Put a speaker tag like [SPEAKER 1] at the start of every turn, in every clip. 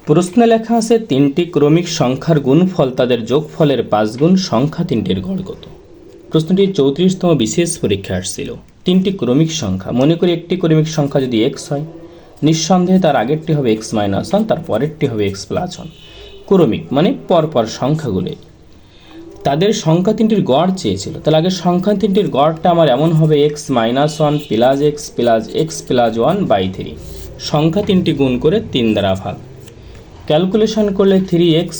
[SPEAKER 1] প্রশ্নে লেখা আছে তিনটি ক্রমিক সংখ্যার গুণফল তাদের যোগফলের 5 গুণ, সংখ্যা তিনটির গড় কত? প্রশ্নটি 34তম বিশেষ পরীক্ষা আসছিল। তিনটি ক্রমিক সংখ্যা, মনে করি একটি ক্রমিক সংখ্যা যদি এক্স হয়, নিঃসন্দেহে তার আগেরটি হবে এক্স মাইনাস ওয়ান, তার পরেরটি হবে এক্স প্লাস ওয়ান। ক্রমিক মানে পরপর সংখ্যাগুলো, তাদের সংখ্যা তিনটির গড় চেয়েছিল। তাহলে আগে সংখ্যা তিনটির গড়টা আমার এমন হবে x minus one plus x plus one by 3, সংখ্যা তিনটি গুণ করে 3 দ্বারা ভাগ। ক্যালকুলেশন করলে 3x,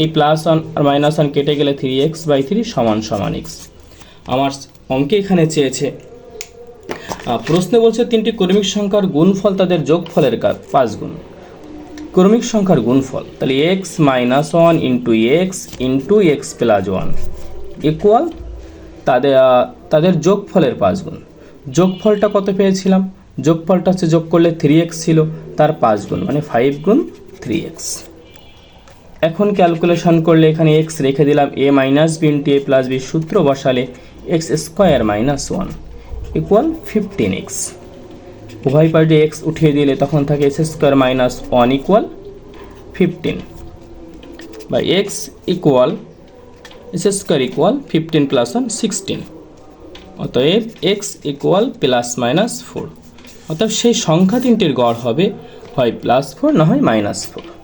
[SPEAKER 1] এই প্লাস ওয়ান আর মাইনাস ওয়ান কেটে গেলে 3x বাই 3 সমান সমান x। আমার অঙ্কে এখানে চেয়েছে, প্রশ্নে বলছে তিনটি ক্রমিক সংখ্যার গুণফল তাদের যোগফলের 5 গুণ। ক্রমিক সংখ্যার গুণফল, তাহলে x minus one into x plus one equal তাদের যোগফলের 5 গুণ। যোগফলটা কত পেয়েছিলাম? যোগফলটা হচ্ছে যোগ করলে 3x ছিল, তার 5 গুণ মানে 5 গুণ 3x। এখন ক্যালকুলেশন করলে এখানে x রেখে দিলাম, a minus b into a plus b, সূত্র বসালে x square minus one equal 15x। উভয় পার্টি x উঠিয়ে দিলে তখন থাকে x square minus one equal 15 বা x equal x square equal 15 plus 1 16। অতএব x ইকুয়াল প্লাস মাইনাস 4। অতএব সেই সংখ্যা তিনটির গড় হবে হয় +4 না হয় -4।